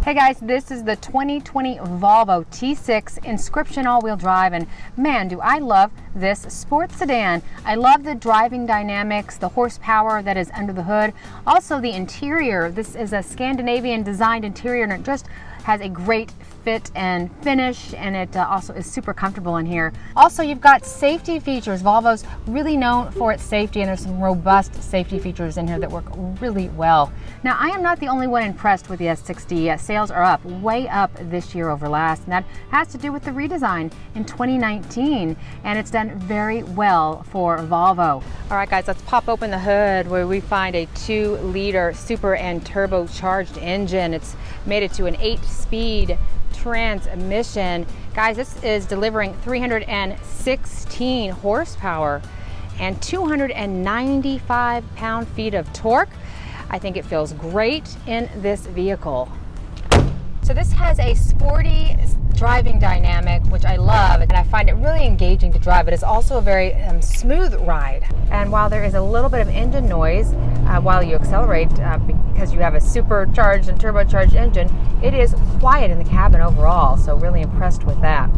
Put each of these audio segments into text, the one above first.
Hey guys, this is the 2020 Volvo T6 Inscription all-wheel drive, and man, do I love this sports sedan. I love the driving dynamics, the horsepower that is under the hood, also the interior. This is a Scandinavian designed interior, and it just has a great fit and finish, and it also is super comfortable in here. Also, you've got safety features. Volvo's really known for its safety, and there's some robust safety features in here that work really well. Now, I am not the only one impressed with the S60. Sales are up, way up this year over last, and that has to do with the redesign in 2019, and it's done very well for Volvo. All right, guys, let's pop open the hood where we find a 2-liter super and turbocharged engine. It's made it to an 8-speed transmission. Guys, this is delivering 316 horsepower and 295 pound-feet of torque. I think it feels great in this vehicle. So this has a sporty driving dynamic, which I love, and I find it really engaging to drive. But it's also a very smooth ride. And while there is a little bit of engine noise while you accelerate, because you have a supercharged and turbocharged engine, it is quiet in the cabin overall, so really impressed with that.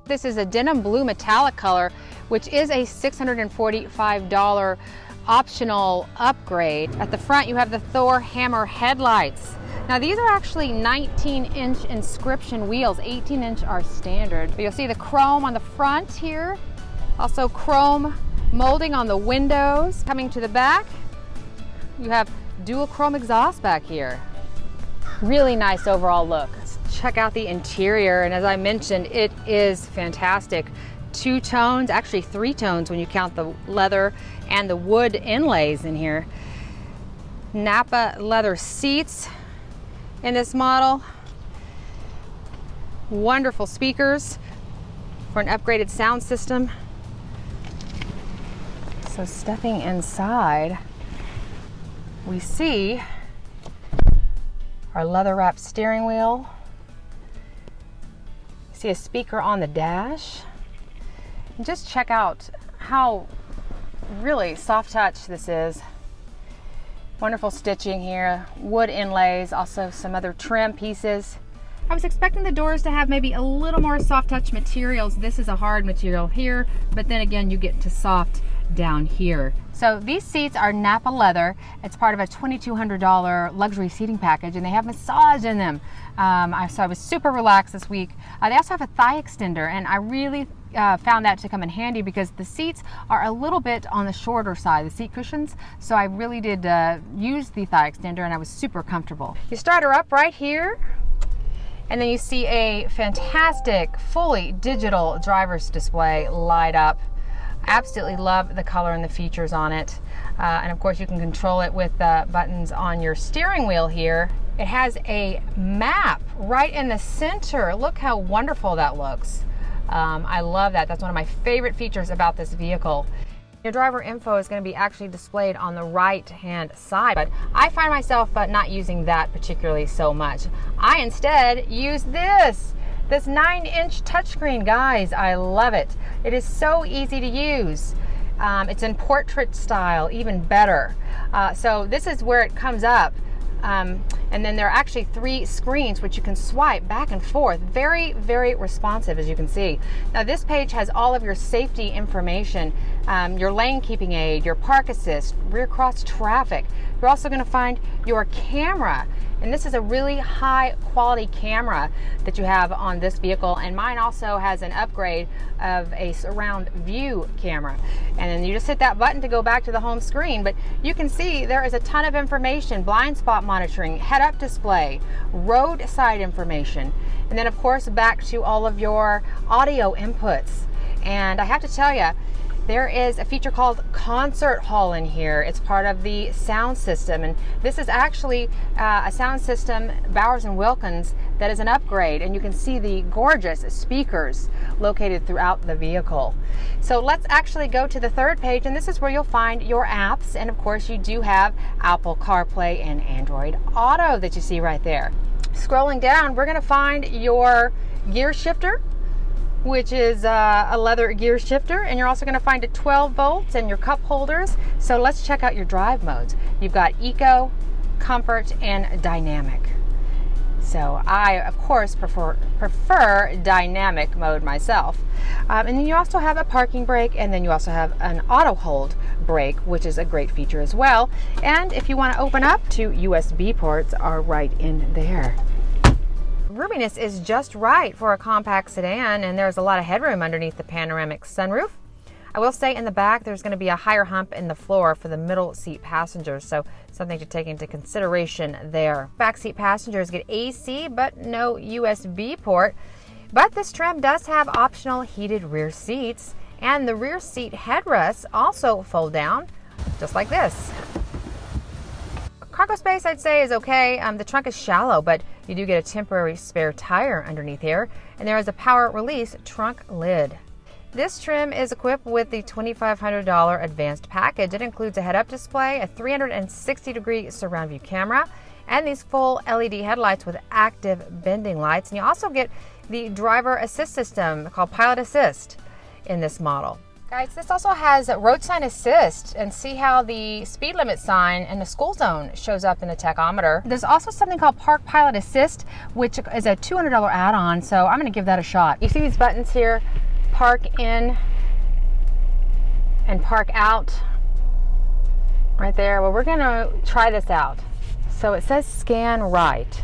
This is a denim blue metallic color, which is a $645 optional upgrade. At the front, you have the Thor hammer headlights. Now, these are actually 19-inch Inscription wheels. 18-inch are standard. But you'll see the chrome on the front here. Also chrome molding on the windows. Coming to the back, you have dual chrome exhaust back here. Really nice overall look. Let's check out the interior, and as I mentioned, it is fantastic. 2 tones, actually 3 tones when you count the leather and the wood inlays in here. Napa leather seats in this model. Wonderful speakers for an upgraded sound system. So stepping inside, we see our leather-wrapped steering wheel. See a speaker on the dash. And just check out how really soft touch this is. Wonderful stitching here, wood inlays, also some other trim pieces. I was expecting the doors to have maybe a little more soft touch materials. This is a hard material here, but then again, you get to soft down here. So these seats are Napa leather. It's part of a $2,200 luxury seating package, and they have massage in them. So I was super relaxed this week. They also have a thigh extender, and I really found that to come in handy because the seats are a little bit on the shorter side, the seat cushions. So I really did use the thigh extender, and I was super comfortable. You start her up right here, and then you see a fantastic, fully digital driver's display light up. Absolutely love the color and the features on it. And of course, you can control it with the buttons on your steering wheel here. It has a map right in the center. Look how wonderful that looks. I love that. That's one of my favorite features about this vehicle. Your driver info is going to be actually displayed on the right-hand side, but I find myself not using that particularly so much. I instead use this 9-inch touchscreen. Guys, I love it. It is so easy to use. It's in portrait style, even better. So this is where it comes up. And then there are actually 3 screens which you can swipe back and forth. Very, very responsive, as you can see. Now this page has all of your safety information, your lane keeping aid, your park assist, rear cross traffic. You're also going to find your camera. And this is a really high quality camera that you have on this vehicle, and mine also has an upgrade of a surround view camera. And then you just hit that button to go back to the home screen, but you can see there is a ton of information: blind spot monitoring, head-up display, roadside information, and then of course back to all of your audio inputs. And I have to tell you, there is a feature called Concert Hall in here. It's part of the sound system, and this is actually a sound system, Bowers & Wilkins, that is an upgrade, and you can see the gorgeous speakers located throughout the vehicle. So let's actually go to the 3rd page, and this is where you'll find your apps, and of course you do have Apple CarPlay and Android Auto that you see right there. Scrolling down, we're going to find your gear shifter, which is a leather gear shifter, and you're also going to find a 12 volts and your cup holders. So let's check out your drive modes. You've got Eco, Comfort, and Dynamic. So I, of course, prefer dynamic mode myself. And then you also have a parking brake, and then you also have an auto hold brake, which is a great feature as well. And if you want to open up, 2 USB ports are right in there. Roominess is just right for a compact sedan, and there's a lot of headroom underneath the panoramic sunroof. I will say in the back there's going to be a higher hump in the floor for the middle seat passengers, so something to take into consideration there. Back seat passengers get AC but no USB port, but this trim does have optional heated rear seats, and the rear seat headrests also fold down just like this. Cargo space, I'd say, is okay. The trunk is shallow, but you do get a temporary spare tire underneath here, and there is a power release trunk lid. This trim is equipped with the $2,500 advanced package. It includes a head-up display, a 360-degree surround view camera, and these full LED headlights with active bending lights. And you also get the driver assist system called Pilot Assist in this model. Guys, this also has road sign assist, and see how the speed limit sign in the school zone shows up in the tachometer. There's also something called Park Pilot Assist, which is a $200 add-on, so I'm going to give that a shot. You see these buttons here? Park in and park out right there. Well, we're going to try this out. So it says scan right.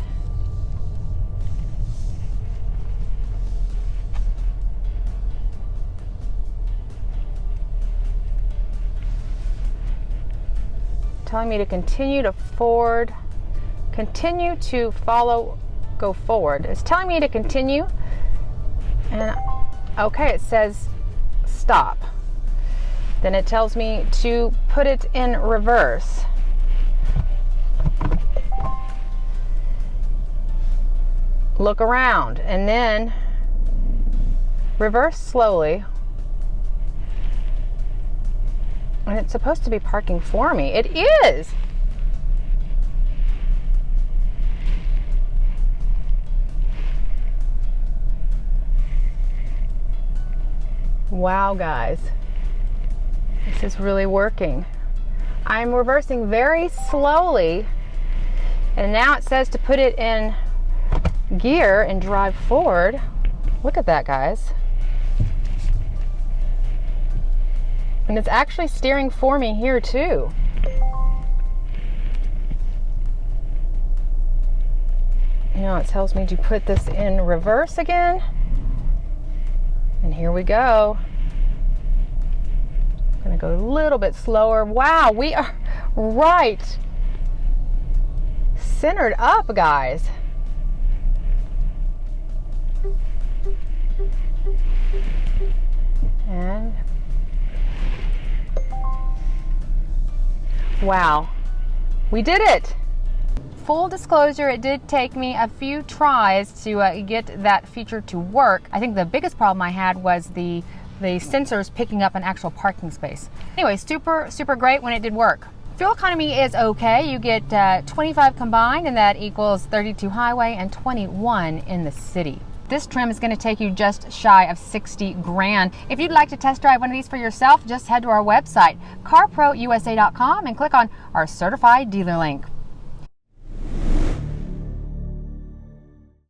Telling me to continue to forward, continue to follow, go forward. It's telling me to continue, and okay, it says stop. Then it tells me to put it in reverse. Look around, and then reverse slowly. And it's supposed to be parking for me. It is! Wow, guys. This is really working. I'm reversing very slowly, and now it says to put it in gear and drive forward. Look at that, guys. And it's actually steering for me here too. Now it tells me to put this in reverse again. And here we go. I'm gonna go a little bit slower. Wow, we are right centered up, guys. And wow, we did it. Full disclosure, it did take me a few tries to get that feature to work. I think the biggest problem I had was the sensors picking up an actual parking space. Anyway, super great when it did work. Fuel economy is okay. You get 25 combined, and that equals 32 highway and 21 in the city. This trim is going to take you just shy of 60 grand. If you'd like to test drive one of these for yourself, just head to our website, CarProUSA.com, and click on our certified dealer link.